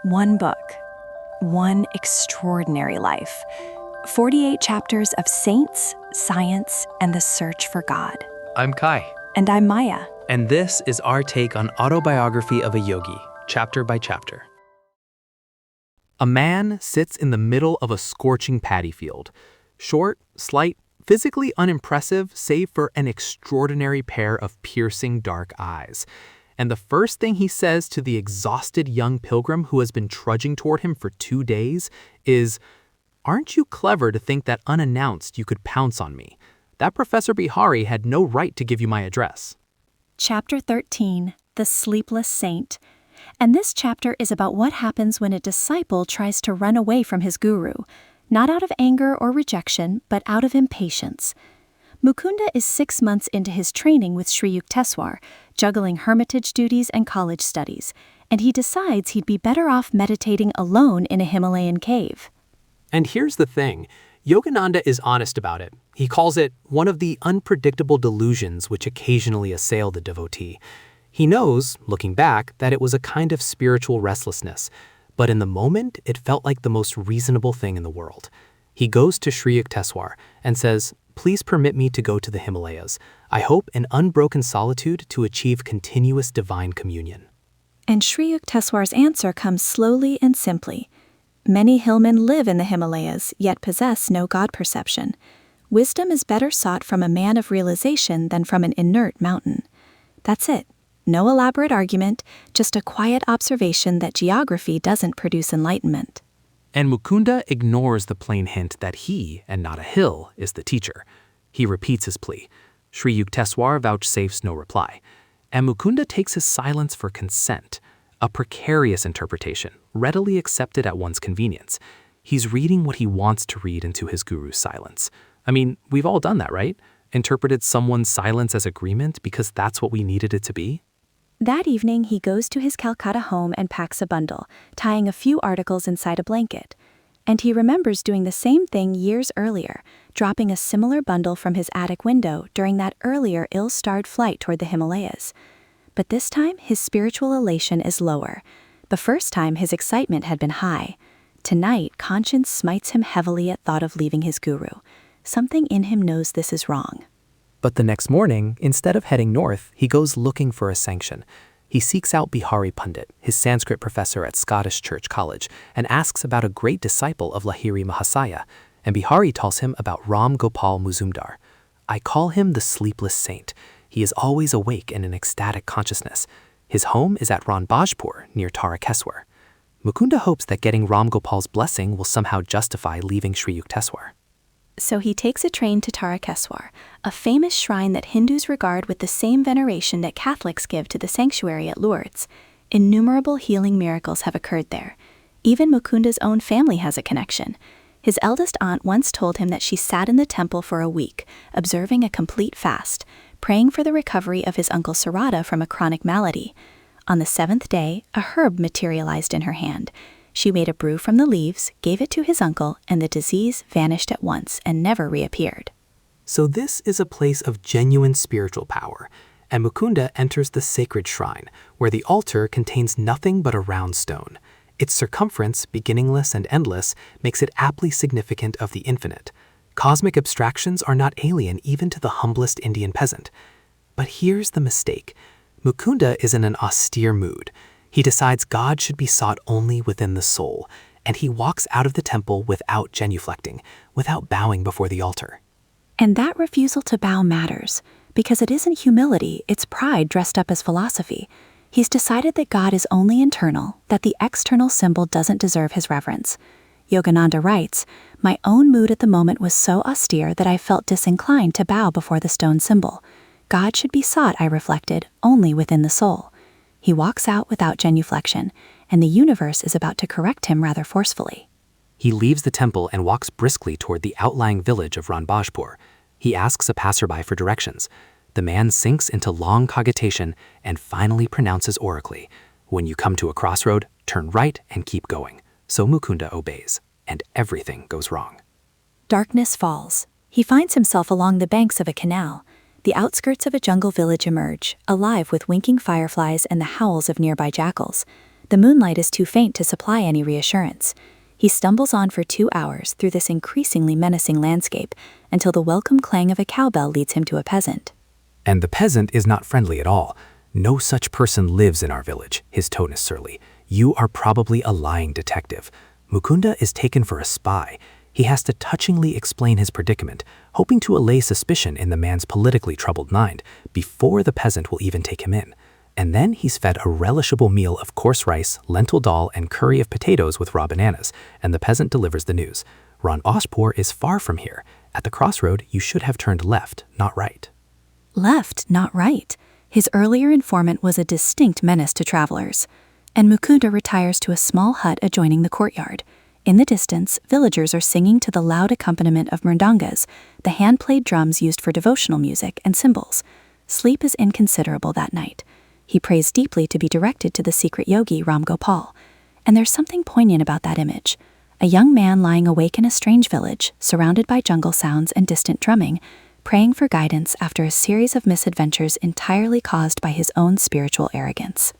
One book, one extraordinary life. 48 chapters of saints, science, and the search for God. I'm Kai, And I'm Maya. and this is our take on Autobiography of a Yogi, chapter by chapter. A man sits in the middle of a scorching paddy field. Short, slight, physically unimpressive, save for an extraordinary pair of piercing dark eyes. And the first thing he says to the exhausted young pilgrim who has been trudging toward him for 2 days is, "Aren't you clever to think that unannounced you could pounce on me? That Professor Bihari had no right to give you my address." Chapter 13, The Sleepless Saint. And this chapter is about what happens when a disciple tries to run away from his guru, not out of anger or rejection, but out of impatience. Mukunda is 6 months into his training with Sri Yukteswar, juggling hermitage duties and college studies, and he decides he'd be better off meditating alone in a Himalayan cave. And here's the thing, Yogananda is honest about it. He calls it one of the unpredictable delusions which occasionally assail the devotee. He knows, looking back, that it was a kind of spiritual restlessness, but in the moment it felt like the most reasonable thing in the world. He goes to Sri Yukteswar and says, "Please permit me to go to the Himalayas. I hope in unbroken solitude to achieve continuous divine communion." And Sri Yukteswar's answer comes slowly and simply. Many hillmen live in the Himalayas, yet possess no God perception. Wisdom is better sought from a man of realization than from an inert mountain. That's it. No elaborate argument, just a quiet observation that geography doesn't produce enlightenment. And Mukunda ignores the plain hint that he, and not a hill, is the teacher. He repeats his plea. Sri Yukteswar vouchsafes no reply. And Mukunda takes his silence for consent, a precarious interpretation, readily accepted at one's convenience. He's reading what he wants to read into his guru's silence. I mean, we've all done that, right? Interpreted someone's silence as agreement because that's what we needed it to be? That evening, he goes to his Calcutta home and packs a bundle, tying a few articles inside a blanket. And he remembers doing the same thing years earlier, dropping a similar bundle from his attic window during that earlier ill-starred flight toward the Himalayas. But this time, his spiritual elation is lower. The first time, his excitement had been high. Tonight, conscience smites him heavily at thought of leaving his guru. Something in him knows this is wrong. But the next morning, instead of heading north, he goes looking for a sanction. He seeks out Bihari Pandit, his Sanskrit professor at Scottish Church College, and asks about a great disciple of Lahiri Mahasaya, and Bihari tells him about Ram Gopal Muzumdar. "I call him the sleepless saint. He is always awake in an ecstatic consciousness. His home is at Ranbajpur, near Tarakeswar." Mukunda hopes that getting Ram Gopal's blessing will somehow justify leaving Sri Yukteswar. So he takes a train to Tarakeswar, a famous shrine that Hindus regard with the same veneration that Catholics give to the sanctuary at Lourdes. Innumerable healing miracles have occurred there. Even Mukunda's own family has a connection. His eldest aunt once told him that she sat in the temple for a week, observing a complete fast, praying for the recovery of his uncle Sarada from a chronic malady. On the 7th day, a herb materialized in her hand. She made a brew from the leaves, gave it to his uncle, and the disease vanished at once and never reappeared. So this is a place of genuine spiritual power, and Mukunda enters the sacred shrine, where the altar contains nothing but a round stone. Its circumference, beginningless and endless, makes it aptly significant of the infinite. Cosmic abstractions are not alien even to the humblest Indian peasant. But here's the mistake. Mukunda is in an austere mood. He decides God should be sought only within the soul, and he walks out of the temple without genuflecting, without bowing before the altar. And that refusal to bow matters, because it isn't humility, it's pride dressed up as philosophy. He's decided that God is only internal, that the external symbol doesn't deserve his reverence. Yogananda writes, "My own mood at the moment was so austere that I felt disinclined to bow before the stone symbol. God should be sought, I reflected, only within the soul." He walks out without genuflection, and the universe is about to correct him rather forcefully. He leaves the temple and walks briskly toward the outlying village of Ranbajpur. He asks a passerby for directions. The man sinks into long cogitation and finally pronounces oracly, "When you come to a crossroad, turn right and keep going." So Mukunda obeys, and everything goes wrong. Darkness falls. He finds himself along the banks of a canal. The outskirts of a jungle village emerge, alive with winking fireflies and the howls of nearby jackals. The moonlight is too faint to supply any reassurance. He stumbles on for 2 hours through this increasingly menacing landscape until the welcome clang of a cowbell leads him to a peasant. And the peasant is not friendly at all. No such person lives in our village. His tone is surly. You are probably a lying detective. Mukunda is taken for a spy. He has to touchingly explain his predicament, hoping to allay suspicion in the man's politically troubled mind before the peasant will even take him in. And then he's fed a relishable meal of coarse rice, lentil dal, and curry of potatoes with raw bananas, and the peasant delivers the news. Ranbajpur is far from here. At the crossroad, you should have turned left, not right. Left, not right. His earlier informant was a distinct menace to travelers. And Mukunda retires to a small hut adjoining the courtyard. In the distance, villagers are singing to the loud accompaniment of mridangas, the hand-played drums used for devotional music and cymbals. Sleep is inconsiderable that night. He prays deeply to be directed to the secret yogi Ram Gopal. And there's something poignant about that image. A young man lying awake in a strange village, surrounded by jungle sounds and distant drumming, praying for guidance after a series of misadventures entirely caused by his own spiritual arrogance.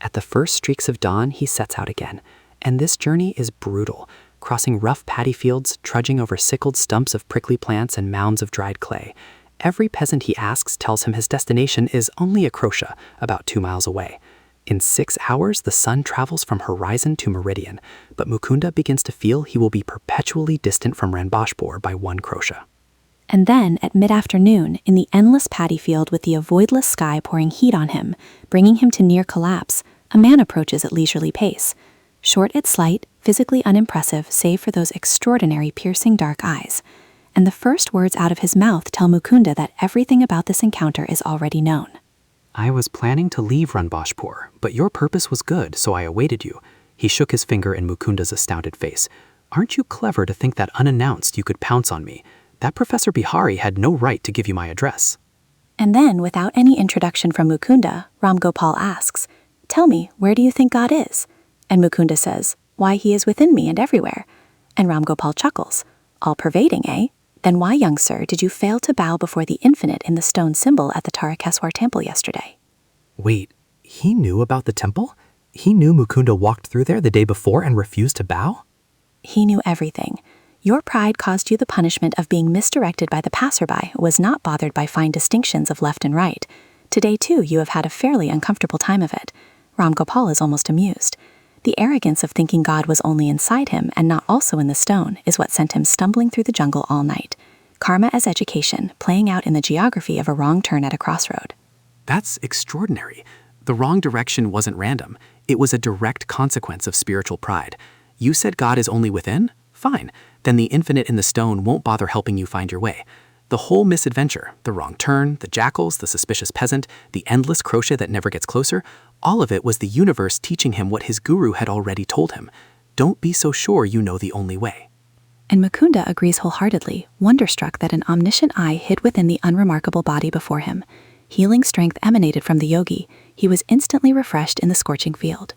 At the first streaks of dawn, he sets out again. And this journey is brutal, crossing rough paddy fields, trudging over sickled stumps of prickly plants and mounds of dried clay. Every peasant he asks tells him his destination is only a crochet, about 2 miles away. In 6 hours, the sun travels from horizon to meridian, but Mukunda begins to feel he will be perpetually distant from Ranbajpur by 1 crochet. And then, at mid-afternoon, in the endless paddy field with the avoidless sky pouring heat on him, bringing him to near collapse, a man approaches at leisurely pace. Short and slight, physically unimpressive save for those extraordinary piercing dark eyes. And the first words out of his mouth tell Mukunda that everything about this encounter is already known. I was planning to leave Ranbajpur, but your purpose was good, so I awaited you. He shook his finger in Mukunda's astounded face. Aren't you clever to think that unannounced you could pounce on me? That Professor Bihari had no right to give you my address. And then, without any introduction from Mukunda, Ram Gopal asks, "Tell me, where do you think God is?" And Mukunda says, "Why, he is within me and everywhere." And Ram Gopal chuckles, "All-pervading, eh? Then why, young sir, did you fail to bow before the infinite in the stone symbol at the Tarakeswar temple yesterday?" Wait, he knew about the temple? He knew Mukunda walked through there the day before and refused to bow? He knew everything. Your pride caused you the punishment of being misdirected by the passerby who was not bothered by fine distinctions of left and right. Today, too, you have had a fairly uncomfortable time of it. Ram Gopal is almost amused. The arrogance of thinking God was only inside him and not also in the stone is what sent him stumbling through the jungle all night. Karma as education, playing out in the geography of a wrong turn at a crossroad. That's extraordinary. The wrong direction wasn't random. It was a direct consequence of spiritual pride. You said God is only within? Fine. Then the infinite in the stone won't bother helping you find your way. The whole misadventure, the wrong turn, the jackals, the suspicious peasant, the endless crochet that never gets closer, all of it was the universe teaching him what his guru had already told him. Don't be so sure you know the only way. And Mukunda agrees wholeheartedly, wonderstruck that an omniscient eye hid within the unremarkable body before him. Healing strength emanated from the yogi. He was instantly refreshed in the scorching field.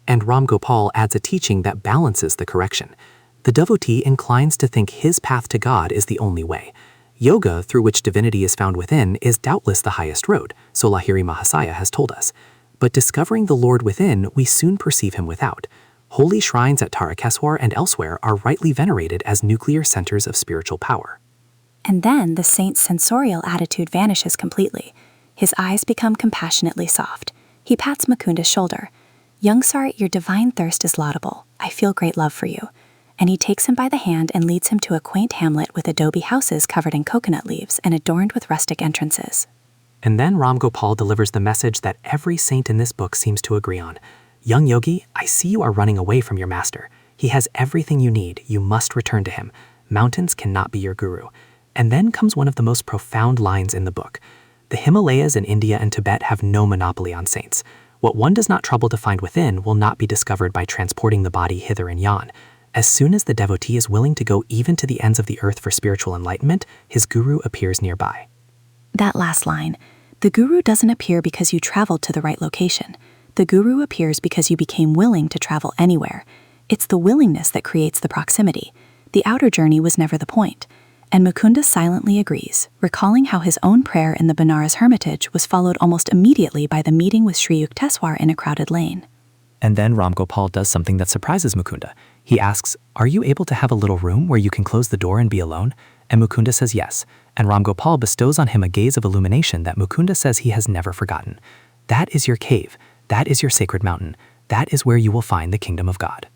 And Ram Gopal adds a teaching that balances the correction. The devotee inclines to think his path to God is the only way. Yoga, through which divinity is found within, is doubtless the highest road, so Lahiri Mahasaya has told us. But discovering the Lord within, we soon perceive him without. Holy shrines at Tarakeswar and elsewhere are rightly venerated as nuclear centers of spiritual power. And then the saint's sensorial attitude vanishes completely. His eyes become compassionately soft. He pats Mukunda's shoulder. "Young sir, your divine thirst is laudable. I feel great love for you." And he takes him by the hand and leads him to a quaint hamlet with adobe houses covered in coconut leaves and adorned with rustic entrances. And then Ram Gopal delivers the message that every saint in this book seems to agree on. Young yogi, I see you are running away from your master. He has everything you need. You must return to him. Mountains cannot be your guru. And then comes one of the most profound lines in the book. The Himalayas in India and Tibet have no monopoly on saints. What one does not trouble to find within will not be discovered by transporting the body hither and yon. As soon as the devotee is willing to go even to the ends of the earth for spiritual enlightenment, his guru appears nearby. That last line, the guru doesn't appear because you traveled to the right location. The guru appears because you became willing to travel anywhere. It's the willingness that creates the proximity. The outer journey was never the point. And Mukunda silently agrees, recalling how his own prayer in the Benares hermitage was followed almost immediately by the meeting with Sri Yukteswar in a crowded lane. And then Ram Gopal does something that surprises Mukunda. He asks, "Are you able to have a little room where you can close the door and be alone?" And Mukunda says yes. And Ram Gopal bestows on him a gaze of illumination that Mukunda says he has never forgotten. That is your cave. That is your sacred mountain. That is where you will find the kingdom of God.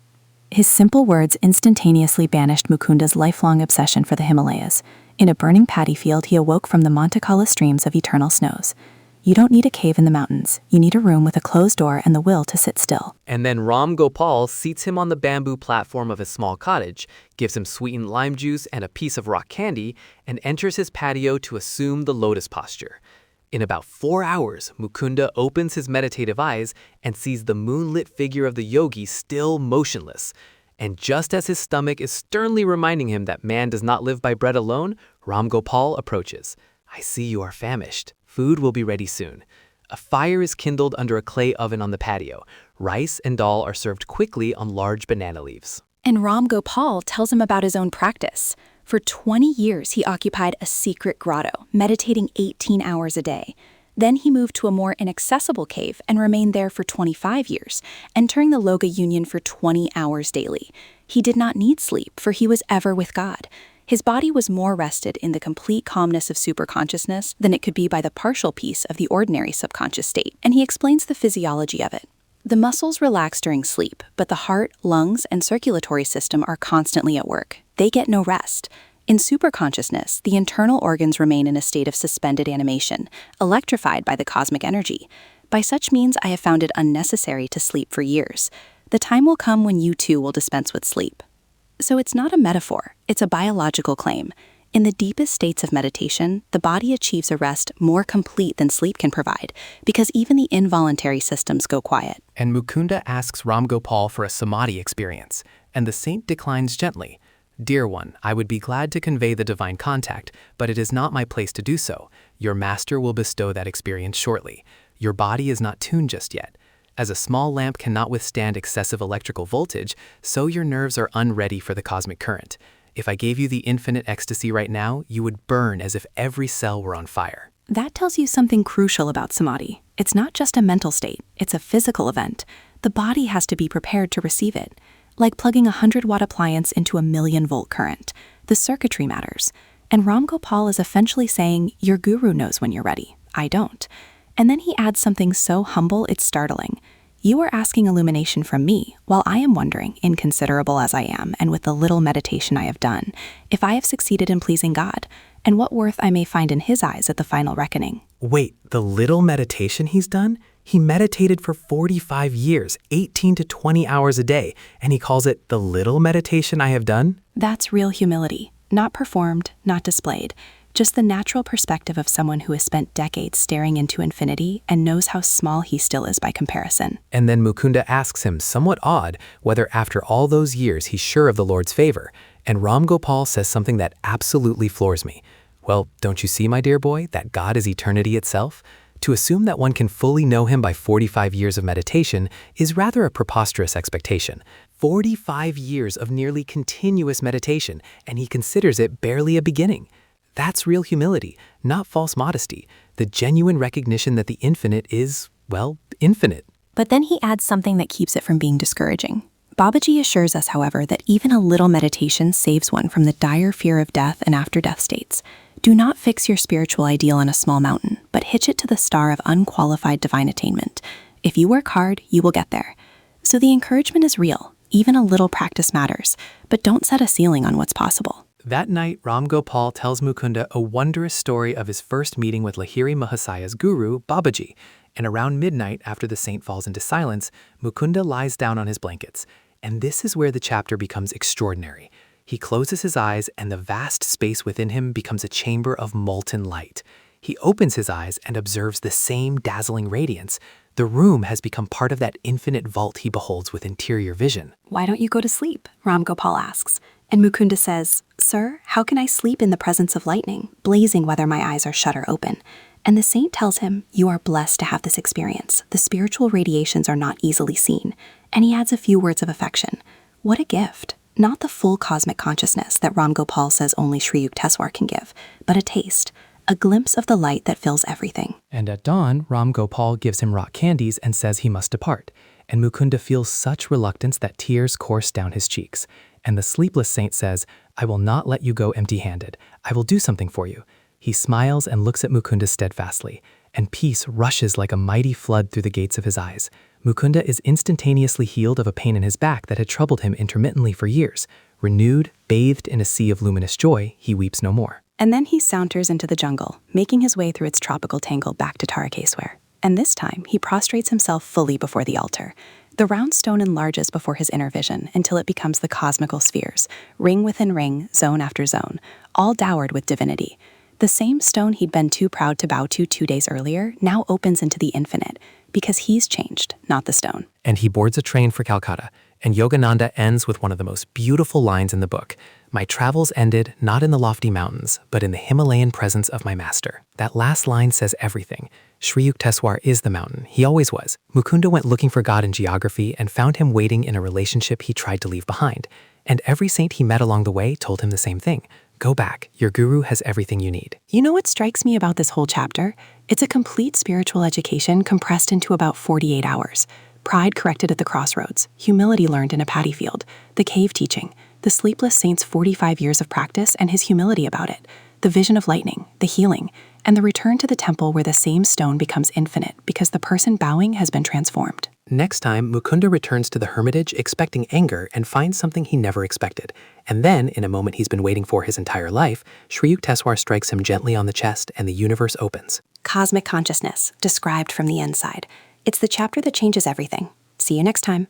His simple words instantaneously banished Mukunda's lifelong obsession for the Himalayas. In a burning paddy field, he awoke from the Monte Carlo streams of eternal snows. You don't need a cave in the mountains. You need a room with a closed door and the will to sit still. And then Ram Gopal seats him on the bamboo platform of his small cottage, gives him sweetened lime juice and a piece of rock candy, and enters his patio to assume the lotus posture. In about 4 hours, Mukunda opens his meditative eyes and sees the moonlit figure of the yogi still motionless. And just as his stomach is sternly reminding him that man does not live by bread alone, Ram Gopal approaches. "I see you are famished. Food will be ready soon." A fire is kindled under a clay oven on the patio. Rice and dal are served quickly on large banana leaves. And Ram Gopal tells him about his own practice. For 20 years, he occupied a secret grotto, meditating 18 hours a day. Then he moved to a more inaccessible cave and remained there for 25 years, entering the Loga Union for 20 hours daily. He did not need sleep, for he was ever with God. His body was more rested in the complete calmness of superconsciousness than it could be by the partial peace of the ordinary subconscious state, and he explains the physiology of it. The muscles relax during sleep, but the heart, lungs, and circulatory system are constantly at work. They get no rest. In superconsciousness, the internal organs remain in a state of suspended animation, electrified by the cosmic energy. By such means, I have found it unnecessary to sleep for years. The time will come when you too will dispense with sleep. So it's not a metaphor, it's a biological claim. In the deepest states of meditation, the body achieves a rest more complete than sleep can provide, because even the involuntary systems go quiet. And Mukunda asks Ram Gopal for a samadhi experience, and the saint declines gently. "Dear one, I would be glad to convey the divine contact, but it is not my place to do so. Your master will bestow that experience shortly. Your body is not tuned just yet. As a small lamp cannot withstand excessive electrical voltage, so your nerves are unready for the cosmic current. If I gave you the infinite ecstasy right now, you would burn as if every cell were on fire." That tells you something crucial about samadhi. It's not just a mental state, it's a physical event. The body has to be prepared to receive it. Like plugging a 100-watt appliance into a 1,000,000-volt current. The circuitry matters. And Ram Gopal is essentially saying, your guru knows when you're ready. I don't. And then he adds something so humble it's startling. You are asking illumination from me, while I am wondering, inconsiderable as I am, and with the little meditation I have done, if I have succeeded in pleasing God, and what worth I may find in his eyes at the final reckoning. Wait, the little meditation he's done? He meditated for 45 years, 18 to 20 hours a day, and he calls it the little meditation I have done? That's real humility. Not performed, not displayed. Just the natural perspective of someone who has spent decades staring into infinity and knows how small he still is by comparison. And then Mukunda asks him, somewhat odd, whether after all those years he's sure of the Lord's favor. And Ram Gopal says something that absolutely floors me. Well, don't you see, my dear boy, that God is eternity itself? To assume that one can fully know him by 45 years of meditation is rather a preposterous expectation. 45 years of nearly continuous meditation, and he considers it barely a beginning. That's real humility, not false modesty, the genuine recognition that the infinite is, well, infinite. But then he adds something that keeps it from being discouraging. Babaji assures us, however, that even a little meditation saves one from the dire fear of death and after-death states. Do not fix your spiritual ideal on a small mountain, but hitch it to the star of unqualified divine attainment. If you work hard, you will get there. So the encouragement is real. Even a little practice matters, but don't set a ceiling on what's possible. That night, Ram Gopal tells Mukunda a wondrous story of his first meeting with Lahiri Mahasaya's guru, Babaji. And around midnight, after the saint falls into silence, Mukunda lies down on his blankets. And this is where the chapter becomes extraordinary. He closes his eyes, and the vast space within him becomes a chamber of molten light. He opens his eyes and observes the same dazzling radiance. The room has become part of that infinite vault he beholds with interior vision. Why don't you go to sleep? Ram Gopal asks. And Mukunda says, Sir, how can I sleep in the presence of lightning, blazing whether my eyes are shut or open? And the saint tells him, you are blessed to have this experience. The spiritual radiations are not easily seen. And he adds a few words of affection. What a gift. Not the full cosmic consciousness that Ram Gopal says only Sri Yukteswar can give, but a taste, a glimpse of the light that fills everything. And at dawn, Ram Gopal gives him rock candies and says he must depart. and Mukunda feels such reluctance that tears course down his cheeks. And the sleepless saint says, "I will not let you go empty-handed. I will do something for you." He smiles and looks at Mukunda steadfastly, and peace rushes like a mighty flood through the gates of his eyes. Mukunda is instantaneously healed of a pain in his back that had troubled him intermittently for years. Renewed, bathed in a sea of luminous joy, he weeps no more. And then he saunters into the jungle, making his way through its tropical tangle back to Tarakeswar. And this time, he prostrates himself fully before the altar. The round stone enlarges before his inner vision until it becomes the cosmical spheres, ring within ring, zone after zone, all dowered with divinity. The same stone he'd been too proud to bow to 2 days earlier now opens into the infinite, because he's changed, not the stone. And he boards a train for Calcutta, and Yogananda ends with one of the most beautiful lines in the book. "My travels ended not in the lofty mountains, but in the Himalayan presence of my master." That last line says everything. Sri Yukteswar is the mountain. He always was. Mukunda went looking for God in geography and found him waiting in a relationship he tried to leave behind. And every saint he met along the way told him the same thing. Go back. Your guru has everything you need. You know what strikes me about this whole chapter? It's a complete spiritual education compressed into about 48 hours. Pride corrected at the crossroads, humility learned in a paddy field, the cave teaching, the sleepless saint's 45 years of practice and his humility about it, the vision of lightning, the healing, and the return to the temple where the same stone becomes infinite because the person bowing has been transformed. Next time, Mukunda returns to the hermitage expecting anger and finds something he never expected. And then, in a moment he's been waiting for his entire life, Sri Yukteswar strikes him gently on the chest and the universe opens. Cosmic consciousness, described from the inside. It's the chapter that changes everything. See you next time.